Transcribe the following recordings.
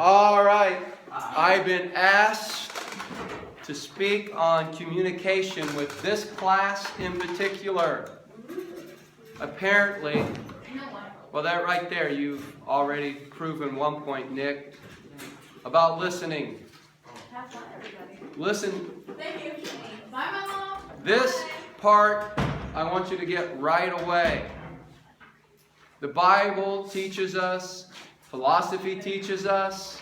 All right. I've been asked to speak on communication with this class in particular. Apparently, well, that right there, you've already proven one point, Nick, about listening. Listen. Thank you. Bye, Mama. This part, I want you to get right away. The Bible teaches us, philosophy teaches us,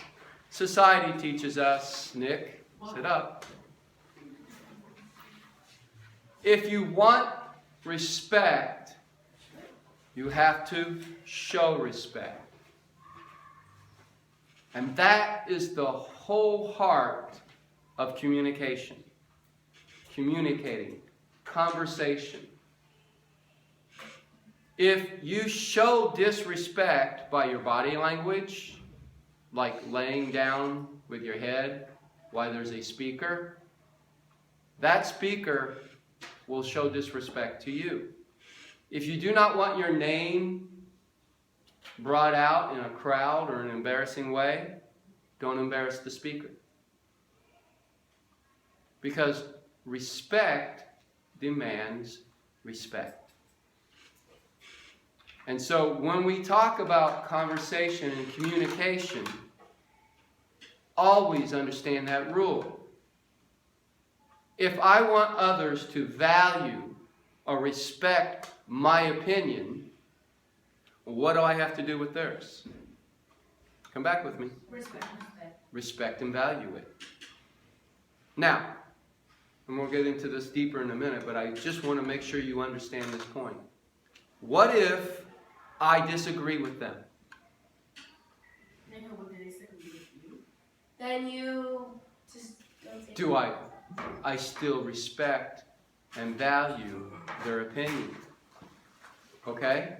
society teaches us. Nick, sit up. If you want respect, you have to show respect. And that is the whole heart of communication. Communicating, conversation. If you show disrespect by your body language, like laying down with your head while there's a speaker, that speaker will show disrespect to you. If you do not want your name brought out in a crowd or an embarrassing way, don't embarrass the speaker. Because respect demands respect. And so when we talk about conversation and communication, always understand that rule. If I want others to value or respect my opinion, what do I have to do with theirs? Come back with me. Respect and value it. Now, and we'll get into this deeper in a minute, but I just want to make sure you understand this point. What if I disagree with them? Then you just don't say Do I still respect and value their opinion? Okay?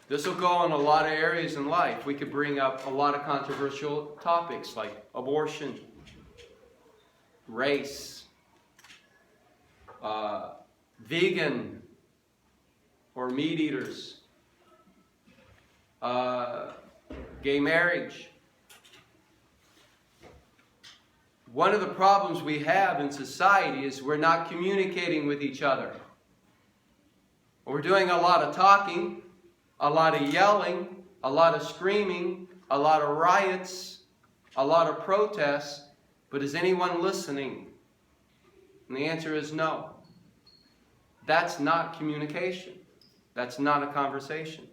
This will go in a lot of areas in life. We could bring up a lot of controversial topics like abortion, race, vegan or meat eaters, gay marriage. One of the problems we have in society is we're not communicating with each other. We're doing a lot of talking, a lot of yelling, a lot of screaming, a lot of riots, a lot of protests, but is anyone listening? And the answer is no. That's not communication. That's not a conversation.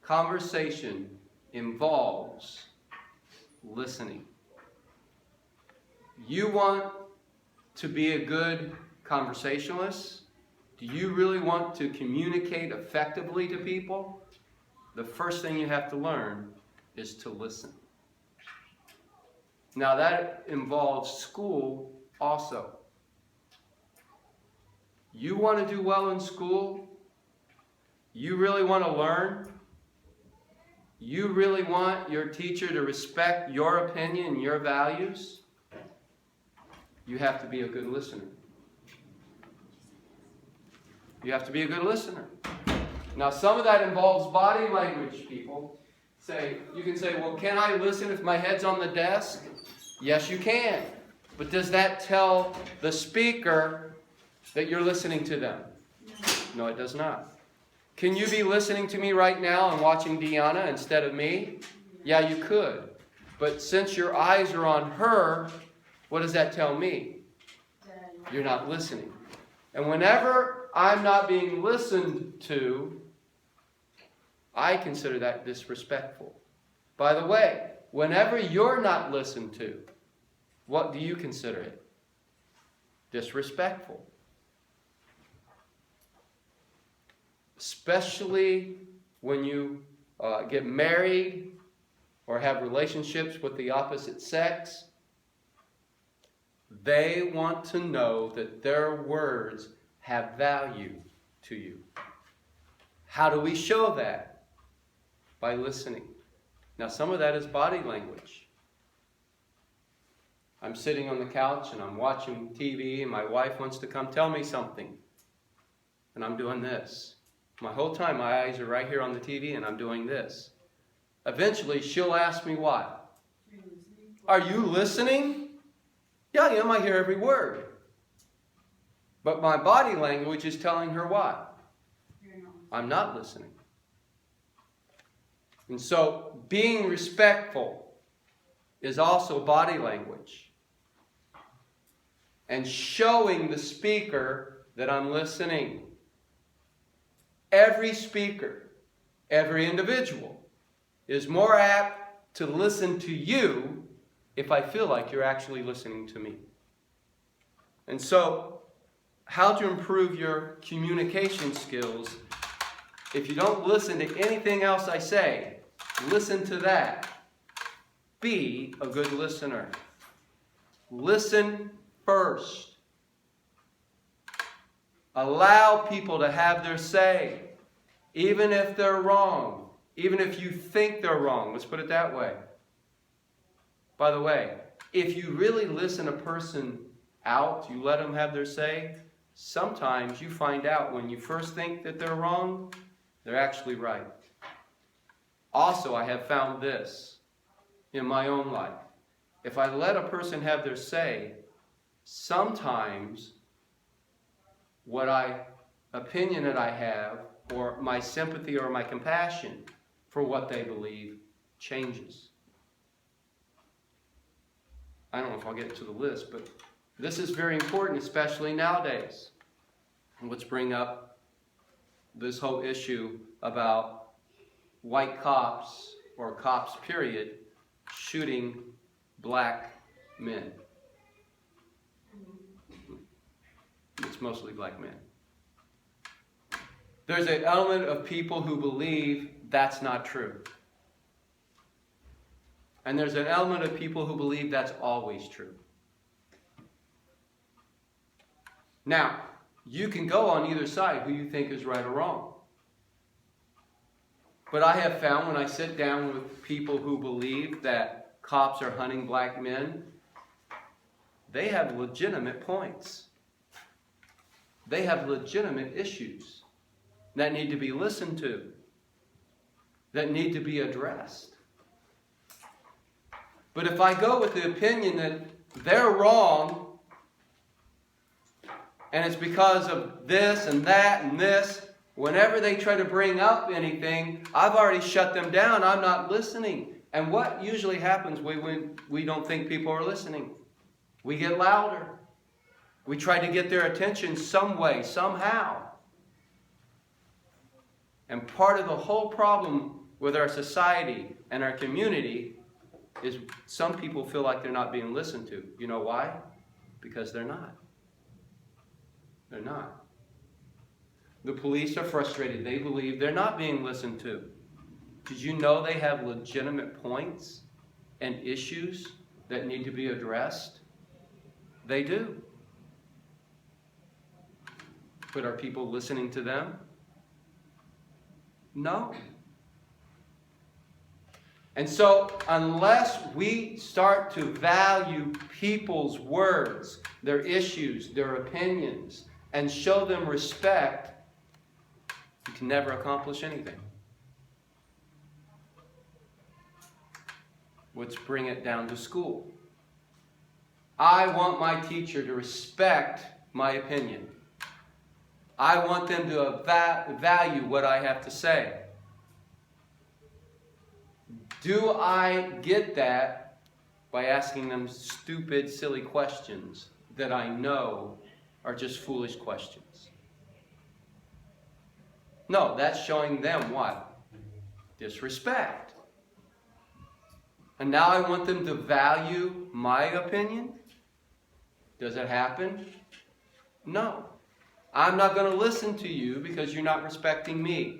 Conversation involves listening. You want to be a good conversationalist? Do you really want to communicate effectively to people? The first thing you have to learn is to listen. Now that involves school also. You want to do well in school? You really want to learn? You really want your teacher to respect your opinion and your values? You have to be a good listener. You have to be a good listener. Now, some of that involves body language, people. You can say, well, can I listen if my head's on the desk? Yes, you can. But does that tell the speaker that you're listening to them? No, it does not. Can you be listening to me right now and watching Deanna instead of me? Yeah, you could. But since your eyes are on her, what does that tell me? You're not listening. And whenever I'm not being listened to, I consider that disrespectful. By the way, whenever you're not listened to, what do you consider it? Disrespectful. Especially when you get married or have relationships with the opposite sex. They want to know that their words have value to you. How do we show that? By listening. Now, some of that is body language. I'm sitting on the couch and I'm watching TV and my wife wants to come tell me something. And I'm doing this. My whole time, my eyes are right here on the TV and I'm doing this. Eventually, she'll ask me what? Are you listening? Yeah, I am. I hear every word. But my body language is telling her what? I'm not listening. And so being respectful is also body language. And showing the speaker that I'm listening. Every speaker, every individual is more apt to listen to you if I feel like you're actually listening to me. And so, how to improve your communication skills? If you don't listen to anything else I say, listen to that. Be a good listener. Listen first. Allow people to have their say, even if they're wrong, even if you think they're wrong. Let's put it that way. By the way, if you really listen a person out, you let them have their say, sometimes you find out when you first think that they're wrong, they're actually right. Also, I have found this in my own life. If I let a person have their say, sometimes opinion that I have, or my sympathy or my compassion for what they believe changes. I don't know if I'll get to the list, but this is very important, especially nowadays. And let's bring up this whole issue about white cops, or cops period, shooting black men. It's mostly black men. There's an element of people who believe that's not true. And there's an element of people who believe that's always true. Now, you can go on either side who you think is right or wrong. But I have found when I sit down with people who believe that cops are hunting black men, they have legitimate points. They have legitimate issues that need to be listened to, that need to be addressed. But if I go with the opinion that they're wrong, and it's because of this and that and this, whenever they try to bring up anything, I've already shut them down. I'm not listening. And what usually happens when we don't think people are listening? We get louder. We try to get their attention some way, somehow. And part of the whole problem with our society and our community is some people feel like they're not being listened to. You know why? Because they're not. They're not. The police are frustrated. They believe they're not being listened to. Did you know they have legitimate points and issues that need to be addressed? They do. But are people listening to them? No. And so, unless we start to value people's words, their issues, their opinions, and show them respect, you can never accomplish anything. Let's bring it down to school. I want my teacher to respect my opinion. I want them to value what I have to say. Do I get that by asking them stupid, silly questions that I know are just foolish questions? No, that's showing them what? Disrespect. And now I want them to value my opinion? Does it happen? No. I'm not going to listen to you because you're not respecting me.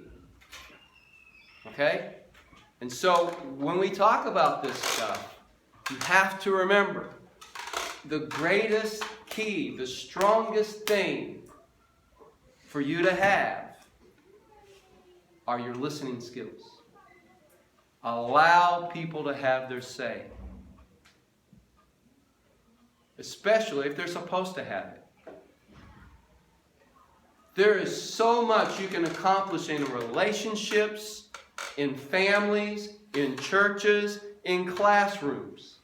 Okay? And so when we talk about this stuff, you have to remember the greatest key, the strongest thing for you to have are your listening skills. Allow people to have their say. Especially if they're supposed to have it. There is so much you can accomplish in relationships, in families, in churches, in classrooms.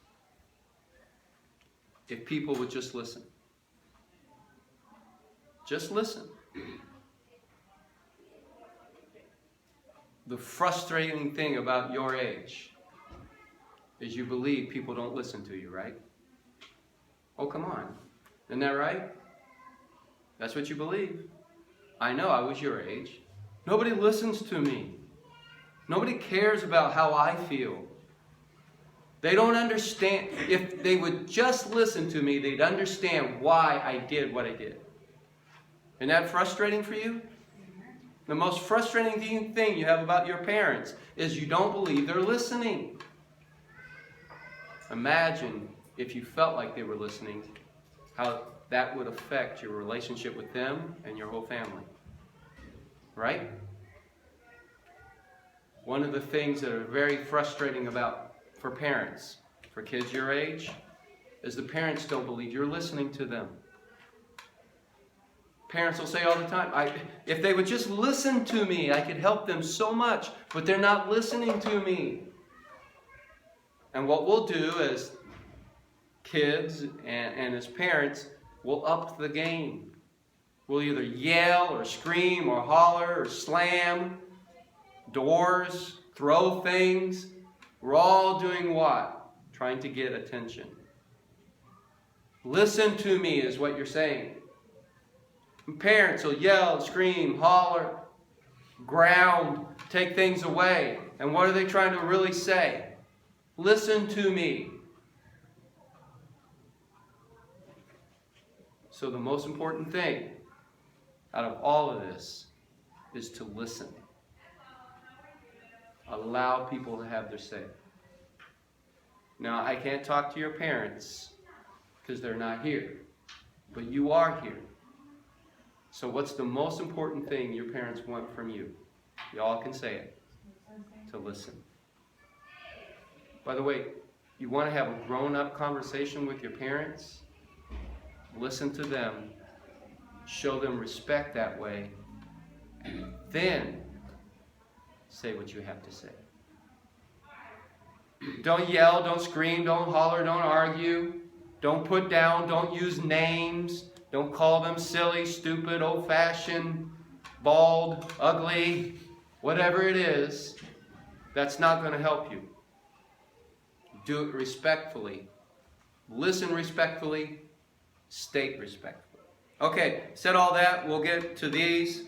if people would just listen. Just listen. The frustrating thing about your age is you believe people don't listen to you, right? Oh, come on. Isn't that right? That's what you believe. I know, I was your age. Nobody listens to me. Nobody cares about how I feel. They don't understand. If they would just listen to me, they'd understand why I did what I did. Isn't that frustrating for you? The most frustrating thing you have about your parents is you don't believe they're listening. Imagine if you felt like they were listening, how that would affect your relationship with them and your whole family. Right? One of the things that are very frustrating for parents, for kids your age, is the parents don't believe you're listening to them. Parents will say all the time, if they would just listen to me, I could help them so much, but they're not listening to me. And what we'll do as kids and as parents, we'll up the game. We'll either yell or scream or holler or slam doors, throw things. We're all doing what? Trying to get attention. Listen to me is what you're saying. And parents will yell, scream, holler, ground, take things away. And what are they trying to really say? Listen to me. So the most important thing out of all of this is to listen. Allow people to have their say. Now, I can't talk to your parents because they're not here, but you are here. So what's the most important thing your parents want from you? Y'all can say it. To listen. By the way, you want to have a grown-up conversation with your parents? Listen to them. Show them respect that way. And then say what you have to say. Don't yell, don't scream, don't holler, don't argue. Don't put down, don't use names. Don't call them silly, stupid, old-fashioned, bald, ugly, whatever it is. That's not going to help you. Do it respectfully. Listen respectfully. State respectfully. Okay, said all that, we'll get to these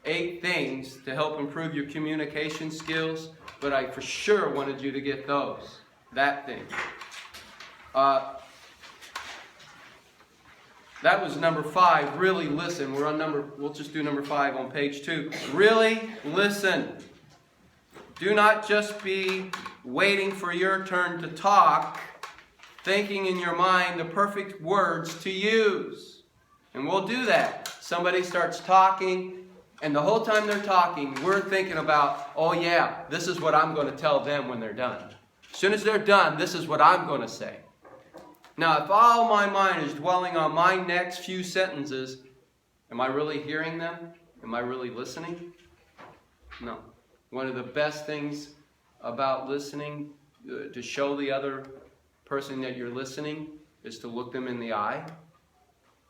8 things to help improve your communication skills, but I for sure wanted you to get those. That thing. That was number 5. Really listen. We'll just do number 5 on page 2. Really listen. Do not just be waiting for your turn to talk, thinking in your mind the perfect words to use. And we'll do that. Somebody starts talking, and the whole time they're talking, we're thinking about, oh yeah, this is what I'm going to tell them when they're done. As soon as they're done, this is what I'm going to say. Now, if all my mind is dwelling on my next few sentences, am I really hearing them? Am I really listening? No. One of the best things about listening, to show the other person that you're listening, is to look them in the eye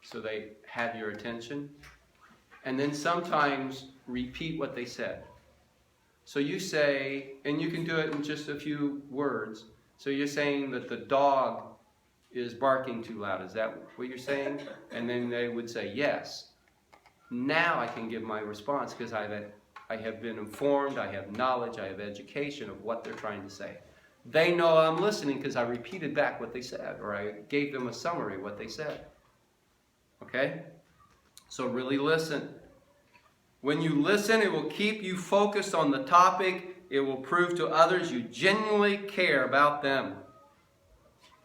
so they have your attention. And then sometimes repeat what they said. So you say, and you can do it in just a few words. So you're saying that the dog is barking too loud. Is that what you're saying? And then they would say, yes. Now I can give my response because I have been informed, I have knowledge, I have education of what they're trying to say. They know I'm listening because I repeated back what they said, or I gave them a summary of what they said. Okay? So really listen. When you listen, it will keep you focused on the topic. It will prove to others you genuinely care about them.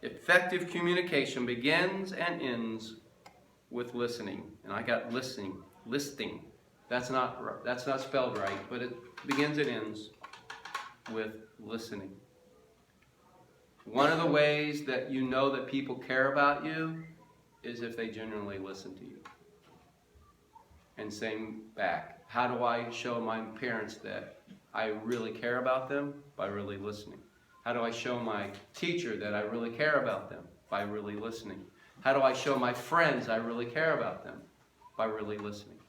Effective communication begins and ends with listening. And I got listening. That's not spelled right, but it begins and ends with listening. One of the ways that you know that people care about you is if they genuinely listen to you. And same back. How do I show my parents that I really care about them? By really listening. How do I show my teacher that I really care about them? By really listening. How do I show my friends I really care about them? By really listening.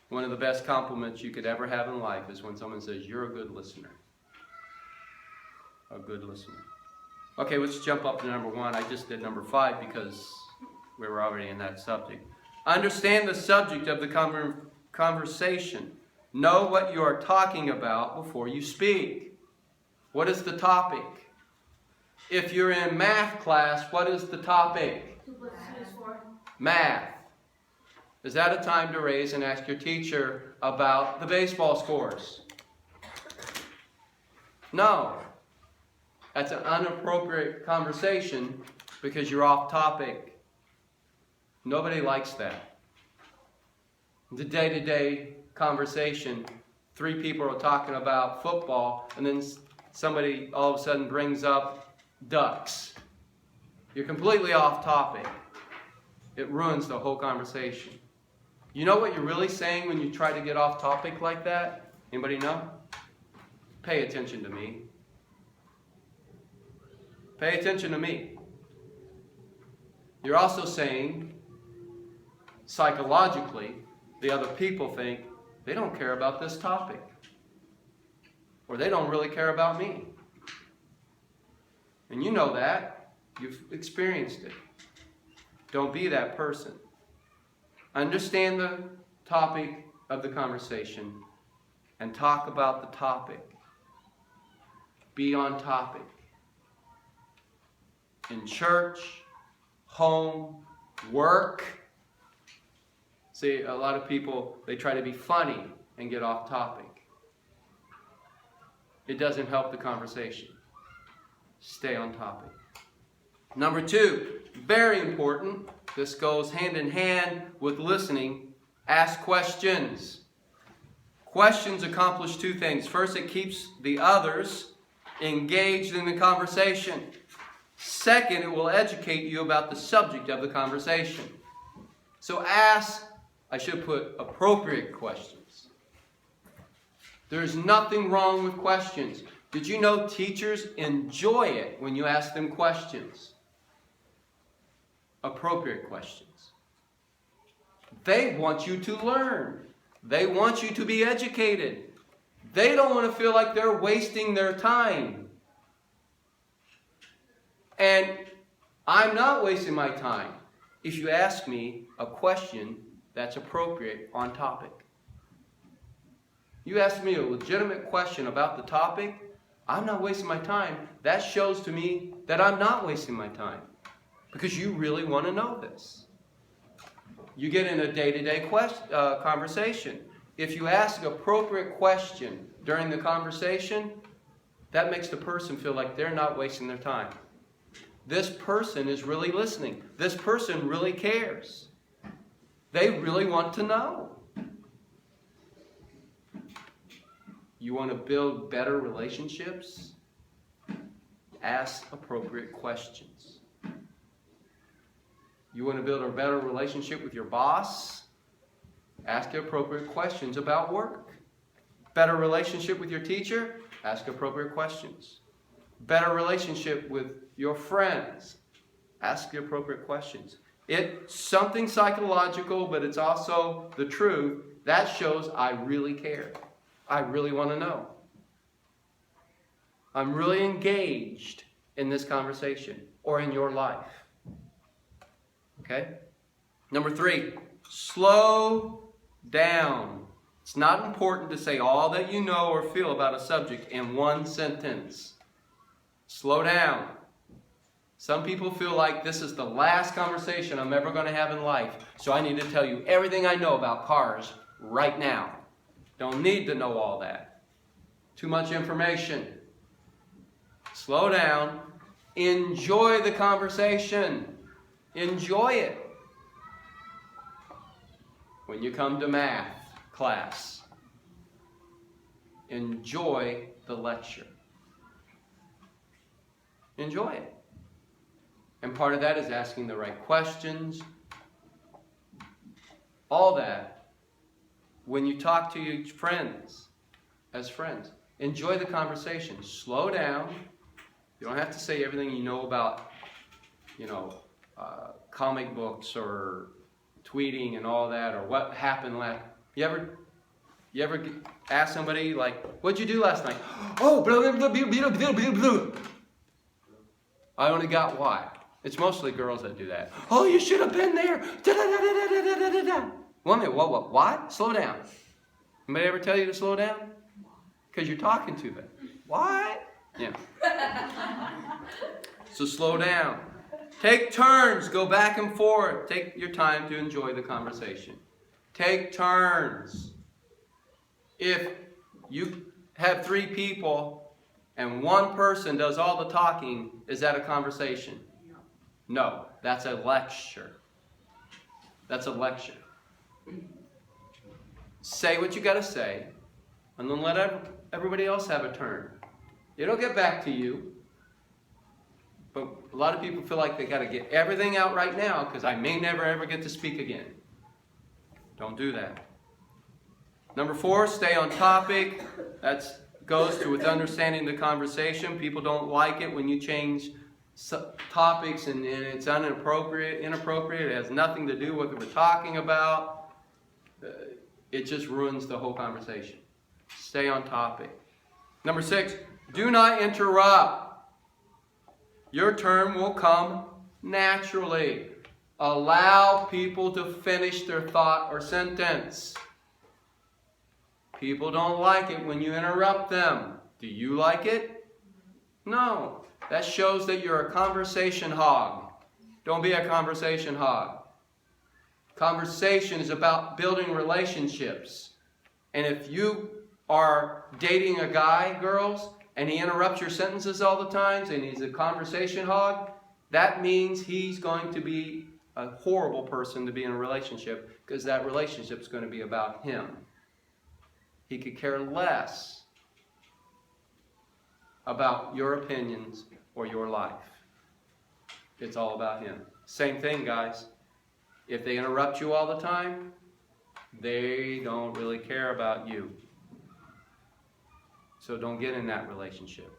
One of the best compliments you could ever have in life is when someone says, "You're a good listener." A good listener. Okay, let's jump up to number 1. I just did number 5 because we were already in that subject. Understand the subject of the conversation. Know what you are talking about before you speak. What is the topic? If you're in math class, what is the topic? 2 plus 2 is 4. Math. Is that a time to raise and ask your teacher about the baseball scores? No. That's an inappropriate conversation because you're off topic. Nobody likes that. The day-to-day conversation, 3 people are talking about football, and then somebody all of a sudden brings up ducks. You're completely off topic. It ruins the whole conversation. You know what you're really saying when you try to get off topic like that? Anybody know? Pay attention to me. Pay attention to me. You're also saying, psychologically, the other people think they don't care about this topic. Or they don't really care about me. And you know that. You've experienced it. Don't be that person. Understand the topic of the conversation and talk about the topic. Be on topic. In church, home, work. See, a lot of people, they try to be funny and get off topic. It doesn't help the conversation. Stay on topic. Number 2, very important. This goes hand in hand with listening. Ask questions. Questions accomplish 2 things. First, it keeps the others engaged in the conversation. Second, it will educate you about the subject of the conversation. So ask, I should put, appropriate questions. There's nothing wrong with questions. Did you know teachers enjoy it when you ask them questions? Appropriate questions. They want you to learn. They want you to be educated. They don't want to feel like they're wasting their time. And I'm not wasting my time if you ask me a question that's appropriate on topic. You ask me a legitimate question about the topic, I'm not wasting my time. That shows to me that I'm not wasting my time because you really want to know this. You get in a day-to-day conversation. If you ask an appropriate question during the conversation, that makes the person feel like they're not wasting their time. This person is really listening. This person really cares. They really want to know. You want to build better relationships? Ask appropriate questions. You want to build a better relationship with your boss? Ask appropriate questions about work. Better relationship with your teacher? Ask appropriate questions. Better relationship with your friends? Ask the appropriate questions. It's something psychological, but it's also the truth. That shows I really care. I really want to know. I'm really engaged in this conversation or in your life. Okay? Number 3, slow down. It's not important to say all that you know or feel about a subject in one sentence. Slow down. Some people feel like this is the last conversation I'm ever going to have in life, so I need to tell you everything I know about cars right now. Don't need to know all that. Too much information. Slow down. Enjoy the conversation. Enjoy it. When you come to math class, enjoy the lecture. Enjoy it. And part of that is asking the right questions. All that. When you talk to your friends, as friends, enjoy the conversation. Slow down. You don't have to say everything you know about, comic books or tweeting and all that, or what happened last. You ever ask somebody like, "What'd you do last night?" "Oh, blah, blah, blah, blah, blah, blah, blah." I only got why. It's mostly girls that do that. "Oh, you should have been there." Da, da, da, da, da, da, da, da. 1 minute. What? Slow down. Anybody ever tell you to slow down? Because you're talking to them. What? Yeah. So slow down. Take turns. Go back and forth. Take your time to enjoy the conversation. Take turns. If you have 3 people and one person does all the talking, is that a conversation? No. That's a lecture. That's a lecture. Say what you got to say, and then let everybody else have a turn. It'll get back to you. But a lot of people feel like they got to get everything out right now because I may never ever get to speak again. Don't do that. Number 4, stay on topic. That goes to with understanding the conversation. People don't like it when you change topics and it's inappropriate. It has nothing to do with what we're talking about. It just ruins the whole conversation. Stay on topic. Number 6, do not interrupt. Your turn will come naturally. Allow people to finish their thought or sentence. People don't like it when you interrupt them. Do you like it? No. That shows that you're a conversation hog. Don't be a conversation hog. Conversation is about building relationships. And if you are dating a guy, girls, and he interrupts your sentences all the time, and he's a conversation hog, that means he's going to be a horrible person to be in a relationship because that relationship is going to be about him. He could care less about your opinions or your life. It's all about him. Same thing, guys. If they interrupt you all the time, they don't really care about you. So don't get in that relationship.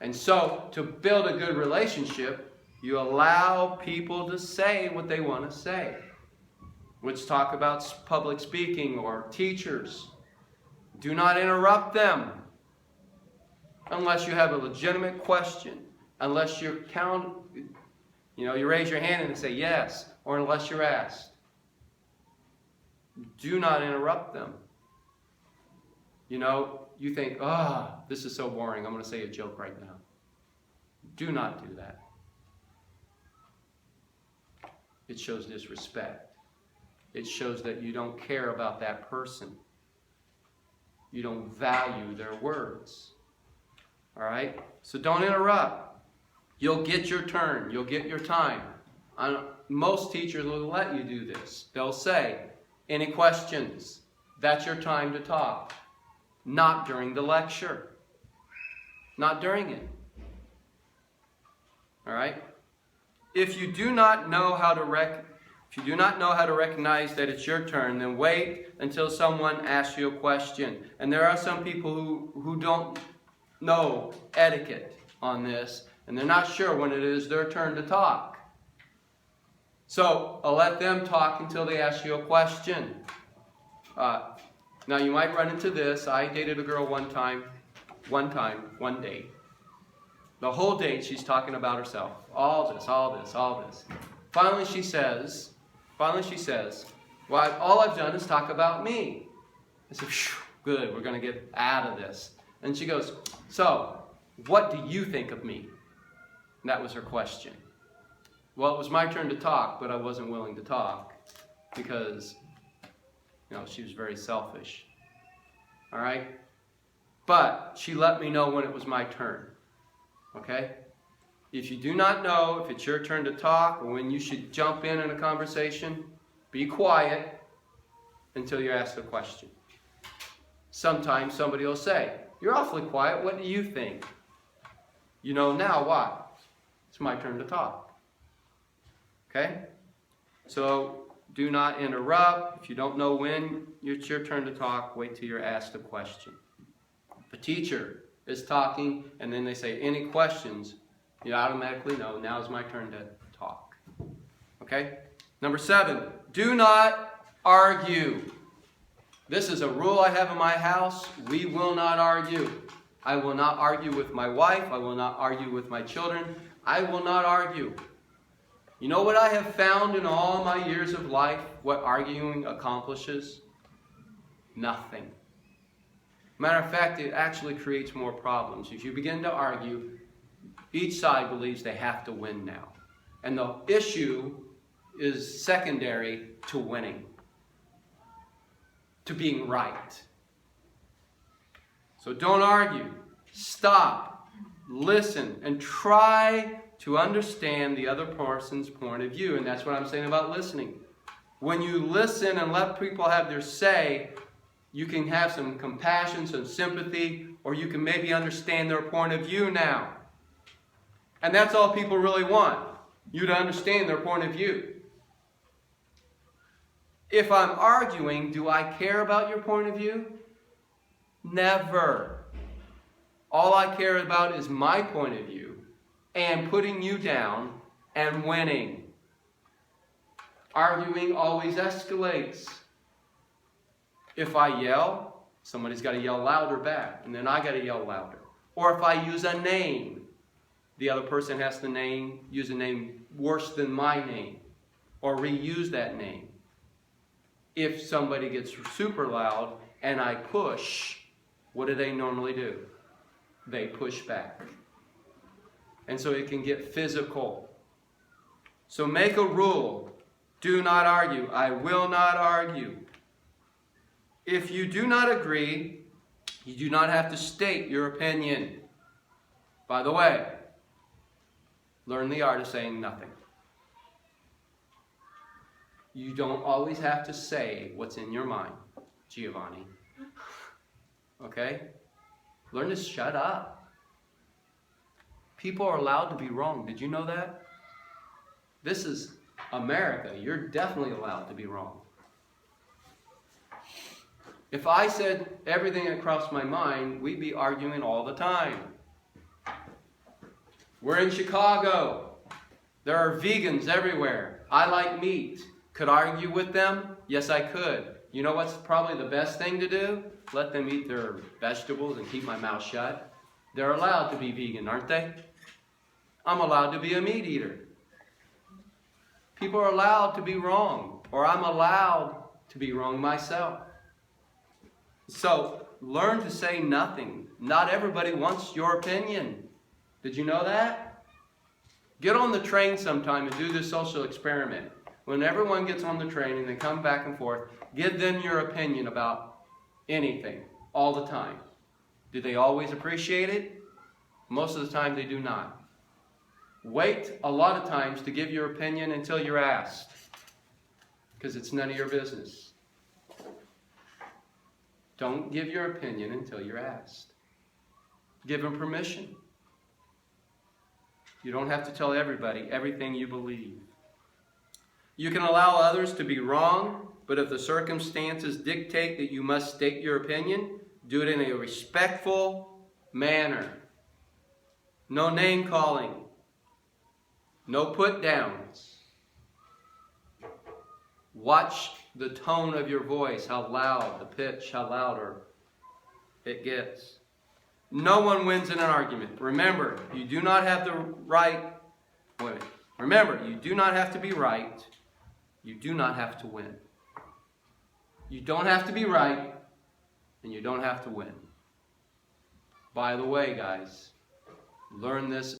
And so, to build a good relationship, you allow people to say what they want to say. Let's talk about public speaking or teachers. Do not interrupt them unless you have a legitimate question. Unless you raise your hand and say yes, or unless you're asked. Do not interrupt them. You think, this is so boring, I'm going to say a joke right now. Do not do that. It shows disrespect. It shows that you don't care about that person. You don't value their words. All right? So don't interrupt. You'll get your turn. You'll get your time. Most teachers will let you do this. They'll say, any questions? That's your time to talk. Not during the lecture. Not during it. All right? If you do not know how to recognize that it's your turn, then wait until someone asks you a question. And there are some people who don't know etiquette on this, and they're not sure when it is their turn to talk. So I'll let them talk until they ask you a question. Now you might run into this. I dated a girl one date. The whole date she's talking about herself. All this. Finally she says, well, all I've done is talk about me. I said, good, we're going to get out of this. And she goes, so, what do you think of me? And that was her question. Well, it was my turn to talk, but I wasn't willing to talk because, she was very selfish. All right? But she let me know when it was my turn. Okay? If you do not know if it's your turn to talk or when you should jump in a conversation, be quiet until you're asked a question. Sometimes somebody will say, you're awfully quiet, what do you think? Now what? It's my turn to talk. Okay? So do not interrupt. If you don't know when it's your turn to talk, wait till you're asked a question. If a teacher is talking and then they say, any questions? You automatically know, now is my turn to Okay? Number 7, do not argue. This is a rule I have in my house. We will not argue. I will not argue with my wife. I will not argue with my children. I will not argue. You know what I have found in all my years of life, what arguing accomplishes? Nothing. Matter of fact, it actually creates more problems. If you begin to argue, each side believes they have to win now. And the issue is secondary to winning, to being right. So don't argue. Stop, listen, and try to understand the other person's point of view. And that's what I'm saying about listening. When you listen and let people have their say, you can have some compassion, some sympathy, or you can maybe understand their point of view now. And that's all people really want, you to understand their point of view. If I'm arguing, do I care about your point of view? Never. All I care about is my point of view and putting you down and winning. Arguing always escalates. If I yell, somebody's got to yell louder back, and then I got to yell louder. Or if I use a name, the other person has to use a name worse than my name, or reuse that name. If somebody gets super loud and I push, what do they normally do? They push back. And so it can get physical. So make a rule. Do not argue. I will not argue. If you do not agree, you do not have to state your opinion. By the way, learn the art of saying nothing. You don't always have to say what's in your mind, Giovanni. Okay? Learn to shut up. People are allowed to be wrong. Did you know that? This is America. You're definitely allowed to be wrong. If I said everything that crossed my mind, we'd be arguing all the time. We're in Chicago. There are vegans everywhere. I like meat. Could I argue with them? Yes, I could. You know what's probably the best thing to do? Let them eat their vegetables and keep my mouth shut. They're allowed to be vegan, aren't they? I'm allowed to be a meat eater. People are allowed to be wrong, or I'm allowed to be wrong myself. So, learn to say nothing. Not everybody wants your opinion. Did you know that? Get on the train sometime and do this social experiment. When everyone gets on the train and they come back and forth, give them your opinion about anything, all the time. Do they always appreciate it? Most of the time they do not. Wait a lot of times to give your opinion until you're asked, because it's none of your business. Don't give your opinion until you're asked. Give them permission. You don't have to tell everybody everything you believe. You can allow others to be wrong, but if the circumstances dictate that you must state your opinion, do it in a respectful manner. No name calling. No put downs. Watch the tone of your voice, how loud, the pitch, how louder it gets. No one wins in an argument. Remember, you do not have the right. Remember, you do not have to be right. You do not have to win. You don't have to be right, and you don't have to win. By the way, guys, learn this